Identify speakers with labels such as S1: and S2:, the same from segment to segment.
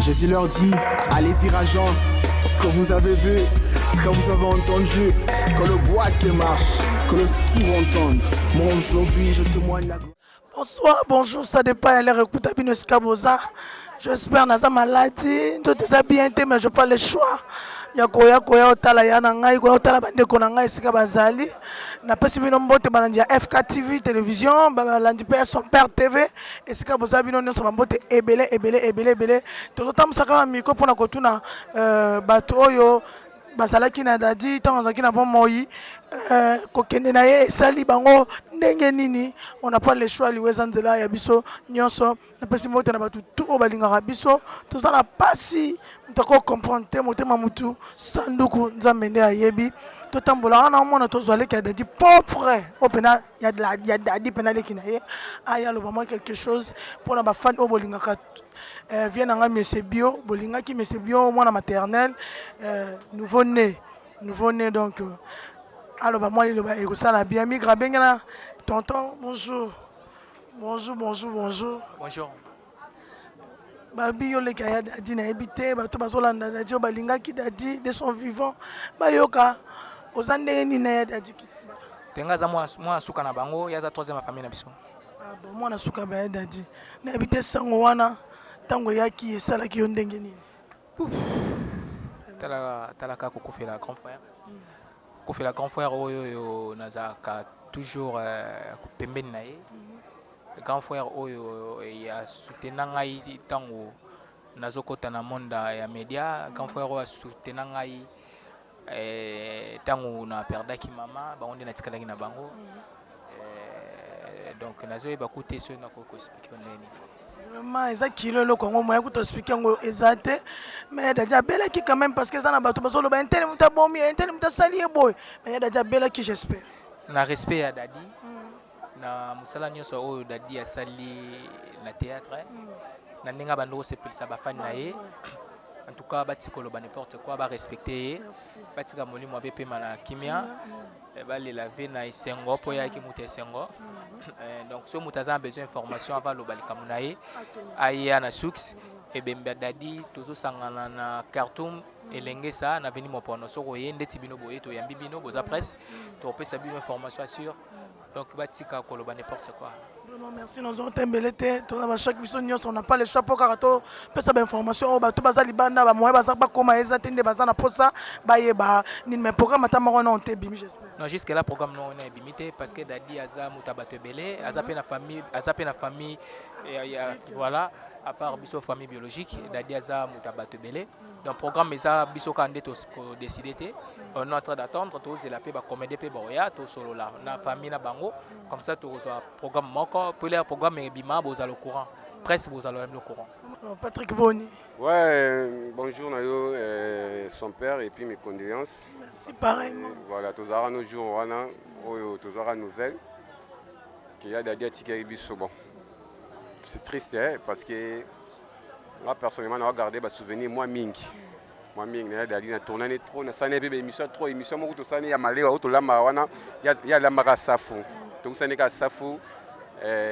S1: Jésus leur dit, allez dire à Jean, ce que vous avez vu, ce que vous avez entendu, que le boîte marche, que le sourd entende. Moi aujourd'hui je témoigne la gloire.
S2: Bonsoir, bonjour, ça dépend de l'air écoute à Binoskaboza. J'espère que vous maladie, tout est bien, mais je n'ai pas le choix. Yakoya otala yana ngai ko otala bande ko ngai sika bazali na pesi bino mbote banandia FK TV télévision balandi pe son père TV esika boza bino nyonso bambote ebele tozotamsaka miko pona kotuna bato oyo bazalaki na dadi tango azalaki na bomoi kokende na ye esali bango ndenge nini on n'a pas le choix liweza nzela ya biso nyonso na pesi mbote na bato tu oyo balingaka biso toza na pasi mutako comprendre te motema mutu sanduku nzambe nde ayebi totambola wana omona tozwaleki ya dadi propre opena ya dadi pena leki na ye aya aloba mwa quelque chose mpona bafani oyo bolingaka vie na nga monsieur bio bolingaki monsieur bio mwana maternel nouveau né donc aloba mwa liloba ekosala bien migra bengena tonton bonjour. Babi yo leka ya dadi na ebite bato bazolanda dadi yo balingaki dadi de son vivant bayoka oza ndenge nini na ya dadi
S3: tenga za mwa suka na bango ya za troisième famille na biso
S2: bon mwana suka ba ya dadi na ebite sango wana tango yaki esalaki yo ndenge nini
S3: talaka kokofela grand frère kofela grand frère oyo nazaka toujours pembeni na ye grand frère oyo ya soutena ngai tango nazokota na monde ya média grand frère oyo soutena ngai tango na perdaki mama bango nde natikalaki na bango donc nazoyeba kute so nakoko expliquer nini
S2: vraiment eza kilo eloko yango moya kuta expliquer yango eza te mais dadi abelaki quand même parce que eza na bato bazoloba intele mutu abomi intele mutu asali ye boye mais dadi abelaki j'espère
S3: na respect ya dadi na musala nyonso oyo dadi asali na théâtre na ndenge bando kosepelisa bafani na ye en tout cas batika koloba n'importe quoi barespecte ye batika molimo abepema na kimia balela ve na esengo mpo yaki mutu esengo donc so mutu aza na besoin information ava aloba likambo na ye aya na sux ebembe dadi tozosangana na Khartoum elenge sa na veni mopono soko ye ndeti bino boye toyambi bino boza presse topesa bino information assure donc batika koloba n'importe quoi.
S2: Vraiment merci nous avons tembelé te tona chaque biso nyonso on n'a pas le choix pour karato pesa ba information o bato bazali banda ba moye baza ba koma eza tende baza na posa bayeba ni mais programme atamako na on te bimi j'espère.
S3: Non jusque là programme non on est bimité parce que dadi aza mutabato belé aza pe na famille voilà à part biso famille biologique dadi aza mutabato belé donc programme eza biso kande to décider te on est en train d'attendre tous la paix ba commander pe boya to solo là na famille na bango comme ça to programme moko pour les programme bima boza le courant presse boza le courant.
S2: Patrick Boni.
S4: Ouais, bonjour Nayo, son père et puis mes condoléances.
S2: Merci pareillement.
S4: Voilà, tous aura nos jours, voilà, tous aura nouvelles. Qu'il y a des tickets bon. C'est triste hein, parce que moi personnellement, j'ai regardé des souvenirs moi Ming. Moi Ming, j'ai tourné trop, j'ai sané bébé émission trop, émission moi tout ça, il y a malé, il y a la mara safou. Donc ça n'est qu'à safou.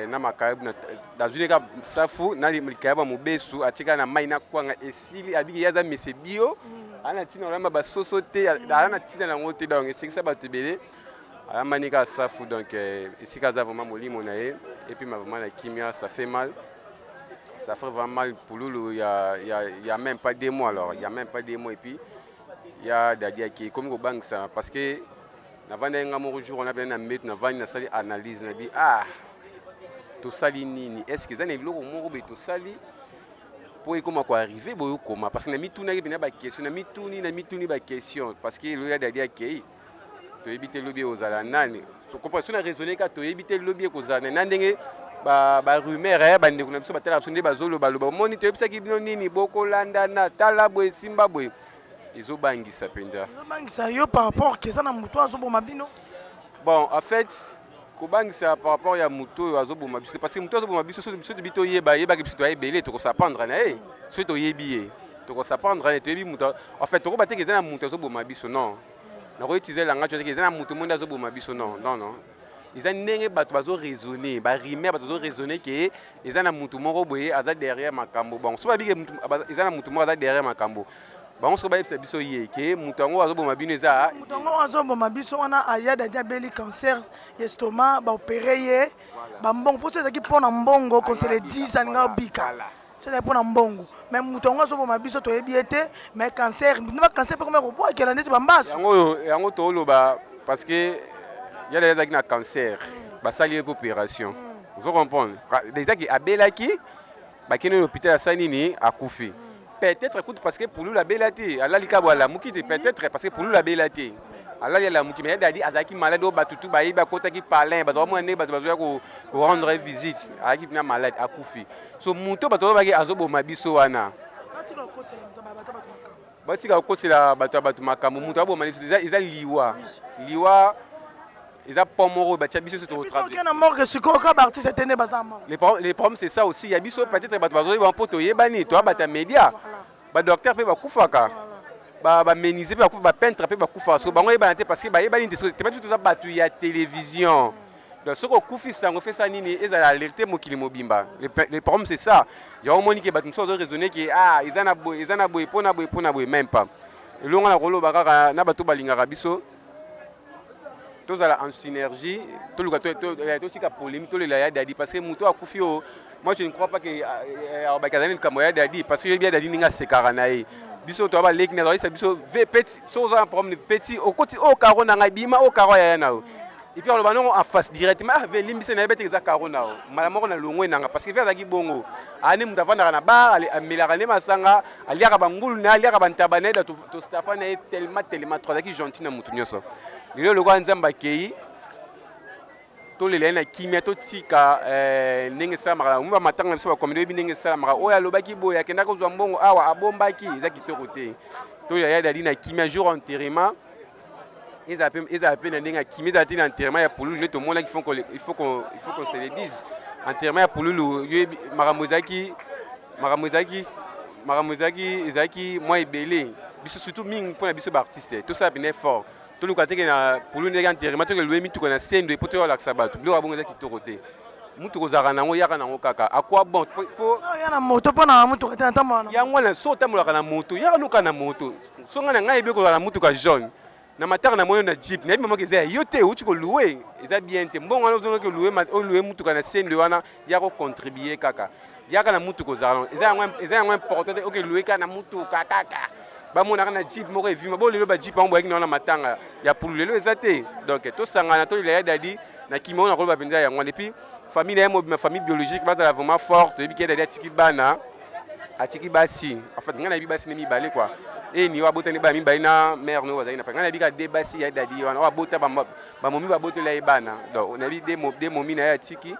S4: Na makabu na dazuleka safu na likaba mubesu atika na mai na kwanga esili abiki yaza mesebio ana tina olamba basoso te ana tina na ngote donc c'est ba tebele ala manika safu donc esika za vraiment molimo na ye et puis ma vraiment la kimia ça fait mal vraiment mal pour Loulou il y a même pas 2 mois alors il y a même pas 2 mois et puis il y a Dadia qui comme au banque ça parce que avant d'un jour on a bien mettre na vani na sali analyse na dit to sali nini est-ce que ça n'est loko moko be to sali pour comment quoi arriver boyo comment parce que na mituna ke ba question na mituni ba question parce que le ya Dadia qui to éviter lobby aux ala nani so compréhension na raisonner ka to éviter lobby ko za na ndenge ba rumeur ba ndeko na biso ba tala sonde ba zolo ba loba moni to ebisa ki bino nini boko landa na tala boy Zimbabwe ezobangisa penza.
S2: Ezobangisa yo par rapport que ça na muto azoboma bino.
S4: Bon, en fait, kobangisa par rapport ya muto azoboma biso parce que muto azoboma biso so bito yeba ki biso to ayebele to ko s'apprendre na ye. So to yebi to ko s'apprendre na to yebi muto. En fait, to ko bateke na muto azoboma biso non. Na ko utiliser langage to ke na muto monde azoboma biso non. Non non. Ils ont n'engé bato bazo raisonner, ba rimer bato bazo raisonner que ils ont na mutu moko boye aza derrière makambo. Bon, so ba bi ils ont na mutu moko aza derrière makambo. Ba on so ba yebisa biso ye que mutu ngo azoboma bino eza
S2: mutu ngo azoboma biso wana ayada diabète cancer estomac ba opérer ye ba mbongo pour ça qui pona mbongo qu'on se le dit ça nga bika. C'est là pona mbongo. Mais mutu ngo azoboma biso to yebiete mais cancer, ne cancer comme ko boa kela neti ba mbaso.
S4: Yango to loba parce que il y a des gens qui ont cancer, bah ça lié opération. Vous comprenez? Des gens qui abelaki, bah qui est l'hôpital à Sanini à Koufi. Peut-être écoute parce que pour lui la belati, Allah lika wala muki peut-être parce que pour lui la belati. Allah y a la muki mais il a dit azaki malade au batutu bah il ba kota qui parler, bah vraiment né bah ko rendre visite, azaki na malade à Koufi. So muto bah to ba ki azobo mabiso wana. Batika ko c'est la bato makambo muto abo mabiso ils liwa. Liwa ils ont pas mort, bah tu as biso sur le travail. Les problèmes c'est ça aussi. Il y a biso peut-être bah tu vas voir un poteau yebani, toi bah tu média, bah docteur peut bah koufaka, bah méniser peut bah peintre peut bah koufa. So bah on yebani parce que bah yebani tu pas tout ça bah tu y a télévision. Donc ce qu'on koufi ça on fait ça nini ils ont alerté mon kilimo bimba. Les problèmes c'est ça. Il y a un moment qui bah tu dois raisonner que ah ils en a boy pona boy même pas. Et là on a rolo bah na bato balinga biso. Tous en synergie, tout le cas polémique, tout le monde parce que Mouto a confié. Moi je ne crois pas que Abakazani Kamoya Dadi parce que bien Dadi n'inga se caranaï. Biso toi va l'équipe n'a ça biso petit, chose un problème petit au côté au caro n'a bima au caro ya na. Et puis on le ballon en face directement avec l'imbissé n'a pas été caro na. Malamoko na longue n'a parce que faire zaki bongo. Ani mutavana na bar ali la rane masanga ali ya bangulu na ali ya bantabane da to Stéphane est tellement trop zaki gentil na mutu nyoso. Le roi Nzamba Kei, tous les laines qui mettent au tika, n'engesama, on va m'attendre comme le n'engesama, oh ya lobaki boya, kenako zambongo, awa abombaki, ils a quitté côté. Tous les laines d'Alina qui met jour enterrement, ils appellent n'enga qui met d'Alina enterrement, il y a pour lui, tout le monde il faut qu'on se le dise. Enterrement pour lui, Maramozaki, Izaki, moi et Belé, surtout Ming pour la biso artiste, tout ça bien fort. Tout le côté pour lui enterrement tout le mi tout qu'on a scène de pour la sabat tout le abongo qui te côté mutu kozara nango yaka nango kaka à quoi bon pour
S2: ya na moto pona mutu kata ntamana
S4: ya ngwana so tamulaka na moto ya luka na moto so ngana ngai be ko na mutu ka jaune na mataka na moyo na jeep na bimo keza yote uti ko louer eza bien te mbongo wana ozonga ko louer mutu ka na scène wana ya ko contribuer kaka yaka na mutu kozara eza ngwa important OK louer ka na mutu kaka ba mona na jeep moko evima bo lelo ba jeep ambo yaki na matanga ya pour lelo ezate donc to sangana to ile ya dadi na kimo na ko ba penza ya ngwana puis famille ya ma famille biologique bazala vraiment forte et puis dadi atiki bana atiki basi en fait ngana bi basi ne mi balé quoi et ni wa botani ba mi bali na mère no wazali na pa ngana bi ka de basi ya dadi wana wa bota ba momi ba botela ya bana donc on a bi de momi na ya atiki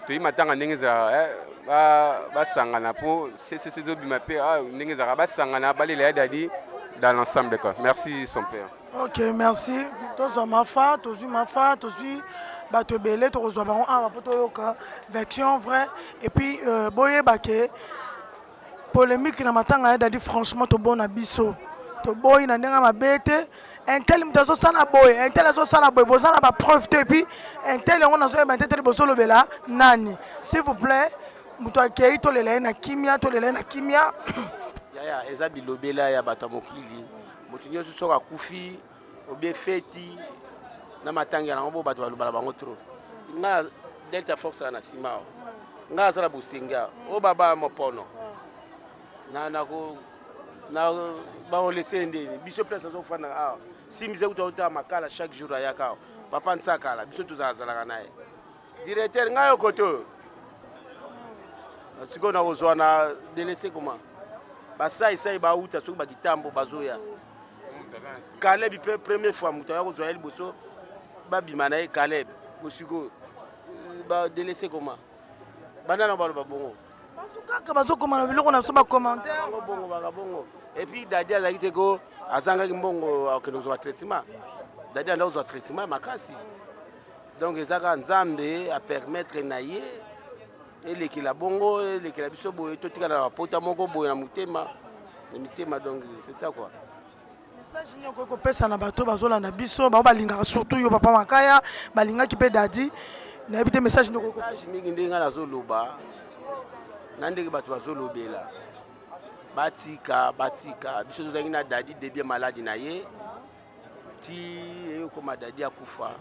S4: to yi matanga ndenge za ba sangana po c'est obima pe ndenge za ba sangana ba lela dadi dans l'ensemble quoi. Merci son père.
S2: OK, merci. Tozo mafa, tozu bato belé to rezo baron a poto yoka version vrai et puis boye baké polémique na matanga dadi franchement to bon abiso. To boy na ndenga mabete un tel mutazo sana boy un tel azo sana boy bozana ba preuve et puis un tel on azo ba tete bosolo bela nani s'il vous plaît muto akei to lele na kimia
S5: ya eza bilobela ya bato mokili mutu nyoso soka kufi obie feti na matanga na ngo bato balobala bango trop nga Delta Fox na simao nga sala businga o baba mopono na ko na ba on laisser ndeni biso place zo fana ah simize kuta makala chaque jour ayaka papa nsakala biso tuzazalaka naye directeur ngayo koto siko na ozwana délaissé comment basa isai ba uta so ba kitambo bazoya Caleb pe première fois muta ya kozwa liboso ba bimana e Caleb bosiko ba délaissé comment bana na balo ba bongo
S2: En tout cas, quand bazo comment on a sur commentaire.
S5: Bongo. Et puis Dadi a dit que azanga mbongo que nous avons traitement. Dadi a nous traitement makasi. Donc ezaka nzambe a permettre naie et les bongo et les biso boye to tika na pota moko boye na mutema. Donc c'est ça quoi.
S2: Message ni ko pesa na bato bazolanda biso ba balinga surtout yo papa makaya balinga ki pe Dadi na ebite message ni ko
S5: message mingi ndenga na zoloba na ndenge bato bazolobela batika biso tozangi na Dadi debie maladi na ye ti eyokoma Dadi akufa.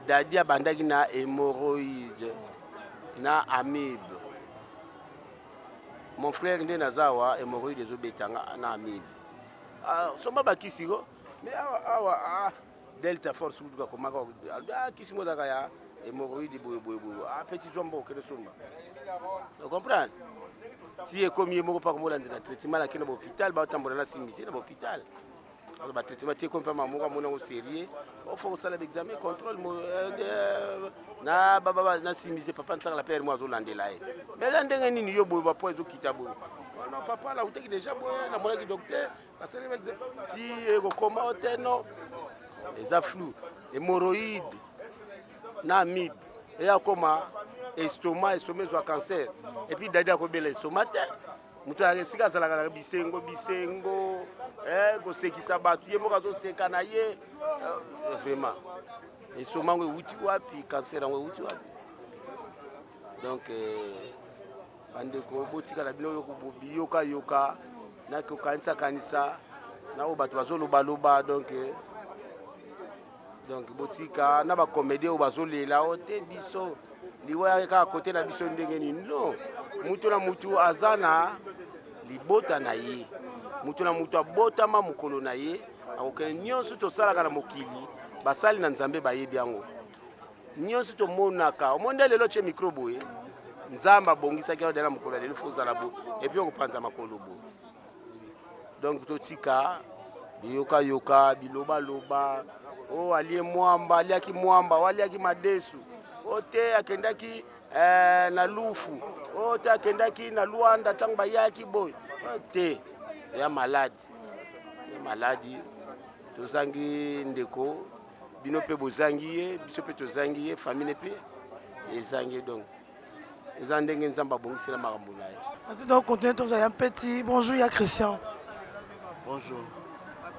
S5: Dadi abandaki na hémorroïde na amibe. Mon frère nde nazawa hémorroïde ezobetanga na amibe. Soma bakisi go mais awa Delta Force kutuka komaka kisi mozaka ya hémorroïde boye petit zombo kele somba. Vous comprenez? Si ekomi ye moko pa komolanda traitement la kena hôpital ba tambola na simbisi na hôpital. Alors ba traitement tie comme pas mamoka mona au sérieux. Il faut ça l'examen contrôle na baba na simbisi papa nsanga la père moi zolandela ye. Mais ndenge nini yo boye ba po ezo kita boye. Non papa là uteki déjà boye na mona ki docteur parce que si ekokoma oteno eza flou hémorroïde na amibe et akoma estomac ezwa cancer et puis Dadi akobela estomac te mutu akesika azalaka bisengo kosekisa bato ye moko azoseka na ye vraiment estomac ngo euti wapi cancer yango euti wapi. Donc bandeko botikala bino yoka nakokanisa na oyo bato bazolobaloba donc botika na bacomédie oyo bazolela o te biso liwaya kaka kote na biso ndenge nini non mutu na mutu aza na libota na ye mutu na mutu abotama mokolo na ye akokende nyonso tosalaka na mokili basali na nzambe bayebi yango nyonso tomonaka omonde lelo tye micro boye nzambe abongisaki yango na mokolo ya lelo fo ozala bo epui okopanza makolo bo. Donc totika biyoka bilobaloba o alie mwamba aliaki mwamba waliaki madesu o te akendaki na lufu o te akendaki na Luanda ntango bayaki boy te ya maladi tozangi ndeko bino mpe bozangi ye biso mpe tozangi ye famille mpe ezangi donc eza ndenge nzambe abongisela makambo na ye.
S2: Donc continuer tozala un petit bonjour ya Christian.
S6: Bonjour.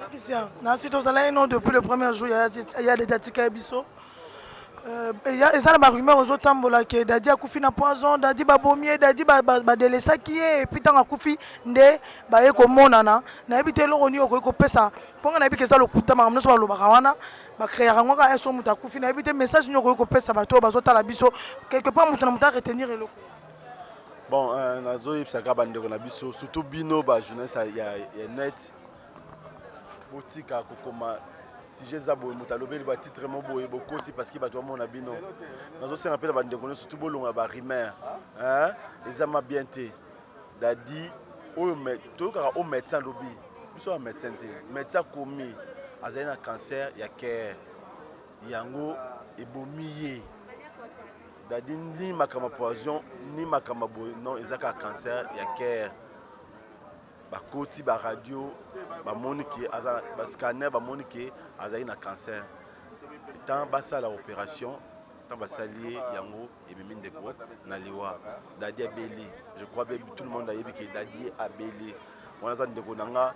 S2: Christian, nasi tozala non depuis le premier jour il y a des tatika biso. Il y a ma rumeur aux autres tambola que Dadi a koufi na poison, Dadi babomier, Dadi ba delesa qui est puis tant a koufi nde ba eko monana na ebite lo oni ko pesa ponga na ebike za lo kutama mno so lo bakawana ba créer ngo ka eso muta koufi na ebite message nyoko ko pesa bato bazota la biso quelque part muta na muta retenir eloko.
S6: Bon nazo yipsaka bandeko na biso surtout bino ba jeunesse ya net botika kokoma si j'ai boye mutalobeli ba titre mo boye bokosi parce que ba to mona bino nazo se rappelle ba ndeko surtout bolonga ba rimer ezama bien te Dadi o to ka o médecin lobi biso un médecin te médecin komi azali na cancer ya cœur yango ebomiye Dadi ni makama poison ni makama boye non ezaka cancer ya cœur bakoti ba radio ba moniki aza ba scanner ba moniki azali na cancer tant basa la opération tant basalier yango et même ndeko na liwa Dadi abeli je crois bien tout le monde a yebi que Dadi abeli on a ndeko nanga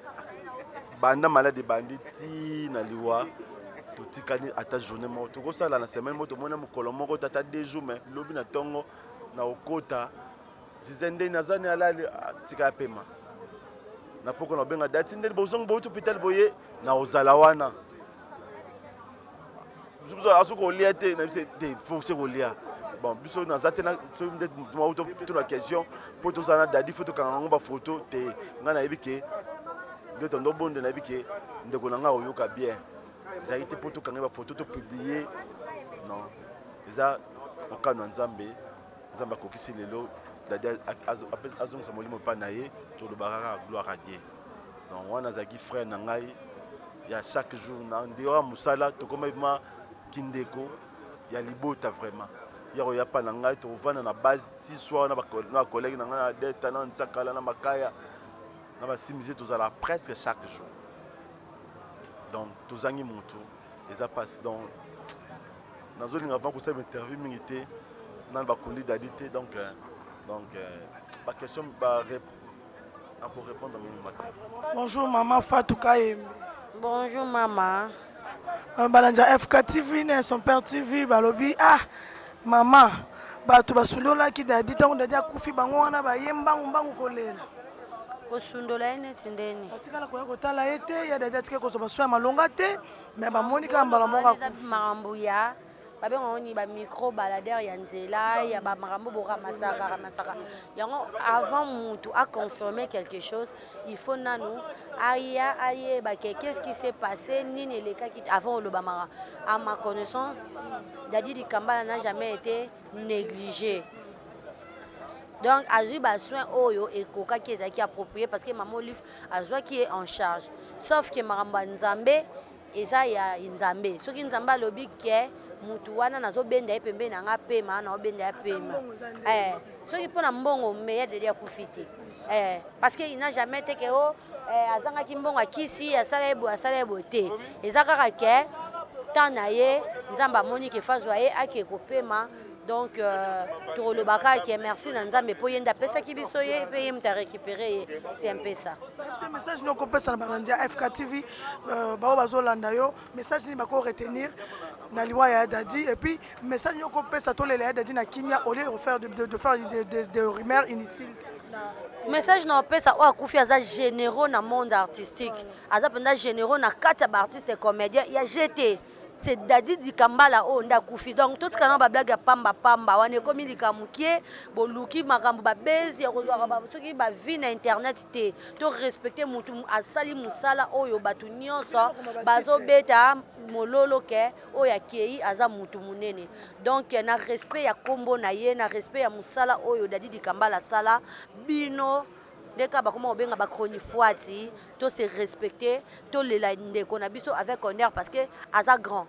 S6: banda malade banditi na liwa totikani ata journée mo to ko sala na semaine mo to mona mokolo moko tata 2 jours mais lobi na tongo na okota zizende nazani alali tika pema na poko na benga dati ndeli bozong bo hôpital boye na ozala wana biso asuko lia te na biso te faut se lia bon biso na zate na so ndet mo auto toute la question pour tous ana Dadi photo kango ba photo te ngana yebike ndeto ndo bonde na yebike ndeko na nga oyoka bien ezali te poto kango ba photo to publier non eza okano nzambe nzamba kokisi lelo Dadi azongisa molimo pa na ye tolobaka gloire à Dieu. Donc wana zaki frère na ngai ya chaque jour na ndewa musala tokoma ma kindeko ya libota vraiment yako ya pa na ngai to vana na base ti soir na collègue na ngai na deta na ntsakala na makaya na ba simisi to za la presque chaque jour. Donc tozangi mutu eza passe donc nazolinga avant ko sa interview mingité na ba kondi d'adité donc ba question ba pour répondre à mon matin.
S2: Bonjour maman Fatou Kayembe.
S7: Bonjour maman.
S2: Balanja FK TV ne son père TV balobi maman bato basundola ki dadi tango dadi akufi bango wana bayemba mbangu kolela.
S7: Kosundola ene tindeni.
S2: Atikala koya kotala ete ya dadi atike koso baswa malonga te mais bamoni ka mbala monga
S7: makambo ya babe ngoni ba micro baladeur ya nzela ya ba makambo boka masaka yango avant mutu a confirmer quelque chose il faut nanu aye ba qu'est-ce qui s'est passé nini les cas qui avant le bamara à ma connaissance Dadi Di Kambala n'a jamais été négligé. Donc azui ba soin oyo et koka qui est approprié parce que maman livre azwa qui est en charge sauf que maramba nzambe eza ya nzambe soki nzamba lobi ke mutu wana nazobenda ye pembe na nga pema na obenda ya pema soki mpona mbongo meya dede akufiti parce que il n'a jamais été que azangaki mbongo akisi asala ebo te eza kaka ke temps na ye nzambe amoni ke fazwa ye ake kopema donc tolobaka ke merci na nzambe po yenda pesaki biso ye pe ye muta récupérer c'est un peu ça.
S2: Message no kopesa na banandia FK TV bao bazolanda yo message ni bako retenir na liwa ya Dadi et puis message nyoko pesa to le ya Dadi na kimia au lieu de faire des rumeurs inutiles.
S7: Message na pesa o akufi aza généraux na monde artistique aza penda généraux na kati ba artiste comédien ya jeté c'est Dadi Di Kambala o nda kufi donc tout ce kana ba blague pamba wane komi likamukie boluki makambo ba bezi ya kozwa ba soki ba vie na internet te to respecter mutu asali musala oyo batu nyonso bazo beta mololo ke o ya kei aza mutu munene donc na respect ya kombo na ye na respect ya musala oyo Dadi Di Kambala sala bino deka bakoma obenga ba chronifuati to se respecter to lela ndeko na biso avec honneur parce que aza grand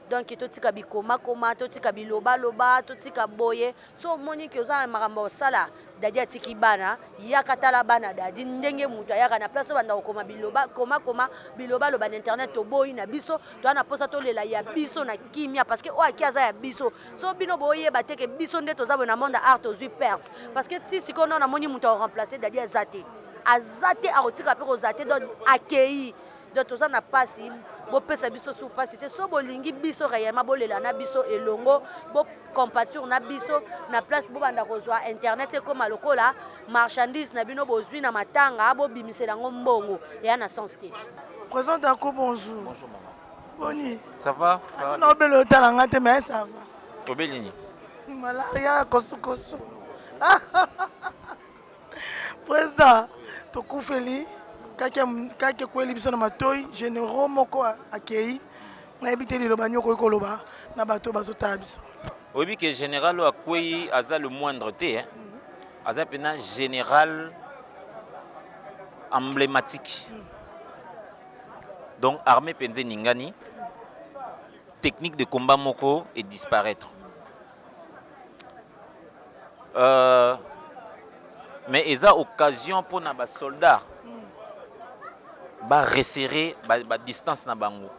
S7: donc to tika bikoma to tika biloba to tika boye so moni ke oza makambo sala Dadi atiki bana yakatala bana Dadi ndenge mutu ayaka na place banda okoma biloba biloba na internet to boyi na biso to ana posa to lela ya biso na kimia parce que o akiaza ya biso so bino boye bateke biso nde tozabo na monde art ozui perte parce que si sikono na moni mutu a remplacer Dadi azate a rotika pe kozate donc accueilli donc toza na pasi bo pesa biso sous pasité so bolingi biso réellement bolela na biso elongo bo compatir na biso na place bo banda kozwa internet c'est comme lokola marchandise na bino bozwi na matanga bo bimisela ngombongo et na sens te.
S2: Présent Dako, bonjour.
S8: Bonjour maman.
S2: Boni.
S8: Ça va?
S2: On a obéi au talent mais ça va.
S8: Obélini.
S2: Malaria kosu. Président tokufeli kake kweli biso na matoi généraux moko akei na ebité liloba nyoko ikoloba na bato bazotala biso.
S8: Oui, que général akwei aza le moindre te aza pena général emblématique. Donc armée penze ningani technique de combat moko et disparaître. Mais eza occasion pour na ba soldats ba resserrer ba distance na bango.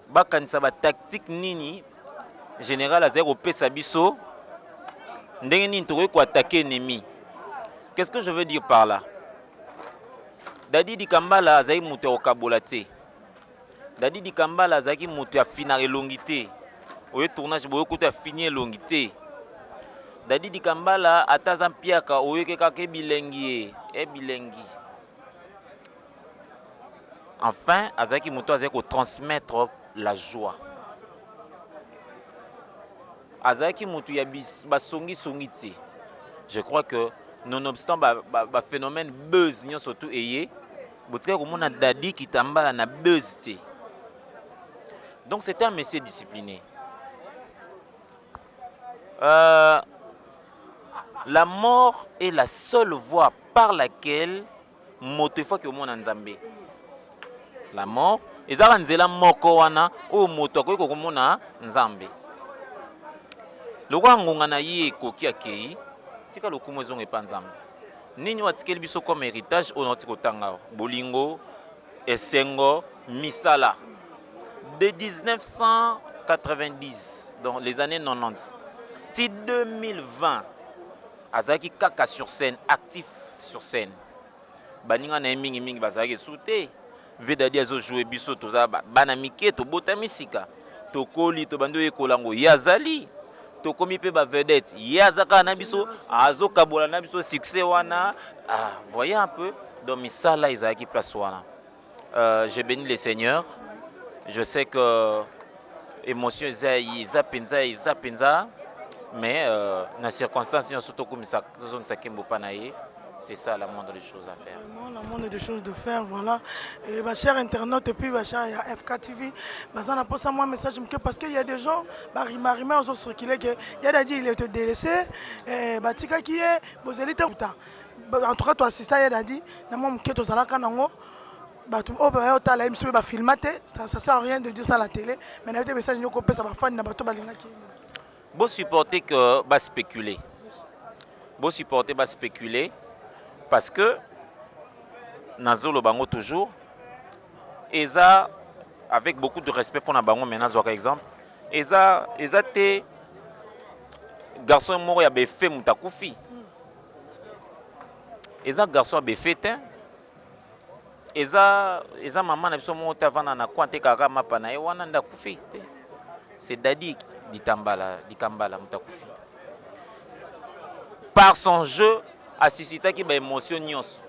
S8: Ba kanisa ba tactique nini général azero pesa biso ndenge nini to ko attaquer ennemi. Qu'est-ce que je veux dire par là? Dadi Di Kambala azai mutu okabola te. Dadi Di Kambala azaki mutu ya finir elongité. Oyo tournage boyo kuta finir elongité. Dadi Di Kambala ataza mpiaka oyo ke kake bilengi bilengi. Enfin, azaki mutu azaki transmettre la joie. Azaki mutu ya basongi te. Je crois que nonobstant ba phénomène buzz nyo surtout eye, botika komona Dadi qui tambala na buzz te. Donc c'était un monsieur discipliné. La mort est la seule voie par laquelle moto fois que mon nzambe. La mort ezaka nzela moko wana oyo moto akoki kokomona nzambe lokola ngonga na ye ekoki akei tika lokumu ezongo epa nzambe nini watikeli biso comme héritage oyo nauti kotanga bolingo esengo misala de 1990 dans les années 90 ti 2020 azalaki kaka sur scène actif sur scène baninga na ye mingi bazalaki esu te vedadi azojoue biso toza bana mike tobota misika tokoli tobandi oyekola ngo ye azali tokomi mpe bavedete ye aza kaka na biso azokabola na biso succès wana voyez un peu donc misala ezalaki place wana je bénis le Seigneur je sais que émotion eza penza mais na circonstance nyonso tokomisa tozongisa kembo mpa na ye. C'est ça la moindre des choses à faire.
S2: La moindre des choses de faire, voilà. Et ma chère internaute, et puis ma chère FK TV, ça n'a pas ça moi message parce qu'il y a des gens, Rima aux autres qui il y a dit il est délaissé, Batika qui est, vous allez en tout cas toi assistant il a dit, na moi mke to zalaka nango. Ça sert à rien de dire ça à la télé, mais il y a des messages qui ça va faire
S8: Bon supporter que va spéculer. Bon supporter va spéculer. Parce que Nazolo Bango toujours, Eza, avec beaucoup de respect pour Nabango, mais Nazo par exemple, Eza te garçon mort ya befe mutakufi. Eza garçon befete. Eza maman na biso mota vana na kwante kaka mapa na wana ndakufi. C'est Dadi Ditambala, Dikambala mutakufi. Par son jeu assisita qui ba émotion nyos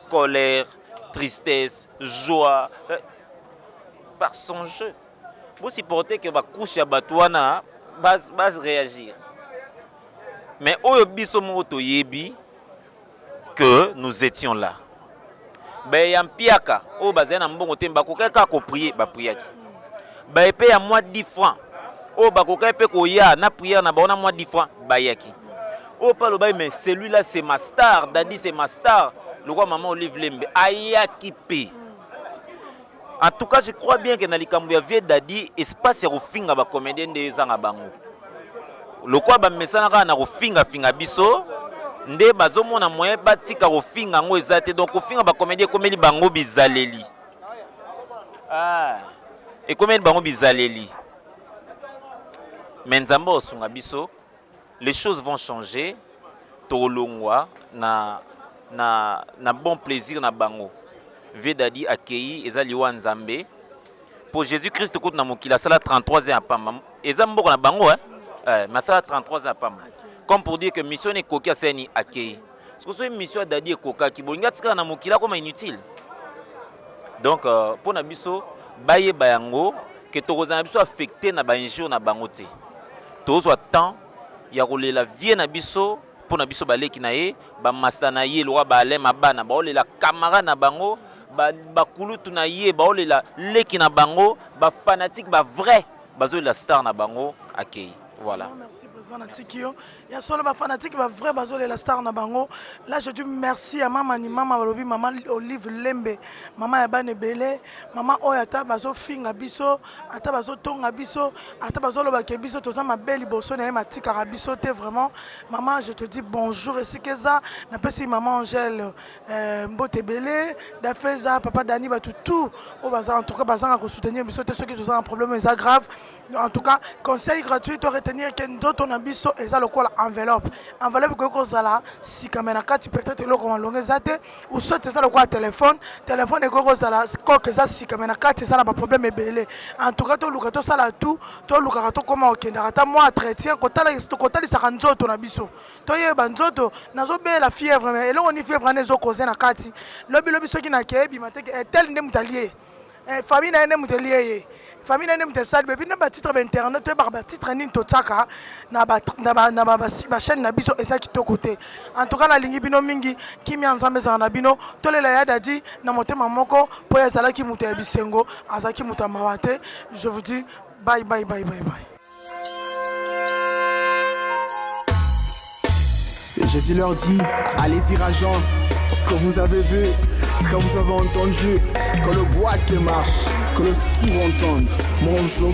S8: colère tristesse joie par son jeu vous supporter que ba couche ya batwana base réagir mais oyo biso moto yebi que nous étions là ba yampiaka o bazana mbongo temba ko kaka ko prier ba priaki ba epé ya moins 10 francs o ba ko kaka ko ya na prière na ba na moins 10 francs ba yaki. Oh, pas le bail, mais celui-là, c'est ma star. Dadi, c'est ma star. Le roi maman Olive Lembe. Ayakipe. En tout cas, je crois bien que dans les Cambouya, Dadi, espace est au finga ba comédien des Angabango. Le quoi, ba messana na au finga biso. Nde bazomo na moyen batika au finga ngo ezate. Donc au finga ba comédien comme les bango bizaleli. Et comme les bango bizaleli. Menzamba osunga biso. Les choses vont changer. Tolongwa na bon plaisir na bango. Vedadi accueilli ezaliwa nzambe. Pour Jésus-Christ kout na mokila sala 33 ans apamba. Ezamboko na bango mais ça 33 ans apamba. Comme pour dire que mission ne kokia seni accueilli. Ce que c'est mission dadi ekoka ki bolinga tika na mokila comme inutile. Donc pour na biso baye bayango que tokozana biso affecté na ba injure na bango te. Tozwa temps ya kolela vie na biso pour na biso baleki na ye ba masta na ye lwa ba ale mabana ba olela camara na bango ba kulutu na ye ba olela leki na bango ba fanatique ba vrai bazo la star na bango akei voilà.
S2: Merci président Tikio. Il y a solo ba fanatique ba vrai bazo la star na bango. Là je dis merci à maman ni maman balobi maman Olive Lembe, maman Ebane Belé, maman Oyata bazo finga biso, ata bazo tonga biso, ata bazo loba ke biso toza ma belle bosso na matika rabiso te vraiment. Maman je te dis bonjour et si que ça na pesi maman Angèle Mbote Belé, Dafeza papa Dani ba tout au bazar en tout cas bazar ko soutenir biso te ceux qui ont un problème ça grave. En tout cas conseil gratuit to retenir que d'autres na biso et ça le quoi enveloppe que kozala si kamena kati peut-être le comment longue zate ou soit ça le quoi téléphone et kozala que ça si kamena kati ça n'a pas problème belé en tout cas to lukato sala tout to lukato comment okenda ata moi entretien kotali sa nzoto na biso to yeba nzoto nazo be la fièvre mais elongo ni fièvre nezo koze na kati lobi soki na kebi mateke tel ndem talier famille na ndem talier famille na ndem sal bébé na ba titre internet to ba titre ni to tsaka na ba chaîne na biso esa ki to côté en tout cas na lingi bino mingi kimi ensemble za na bino to lela ya dadi na motema moko po ya zala ki muta bisengo azaki muta mawate je vous dis bye bye bye bye bye.
S1: Et Jésus leur dit, allez dire à Jean, ce que vous avez vu, ce que vous avez entendu, que le boîte marche, que le sourd entende. Moi aujourd'hui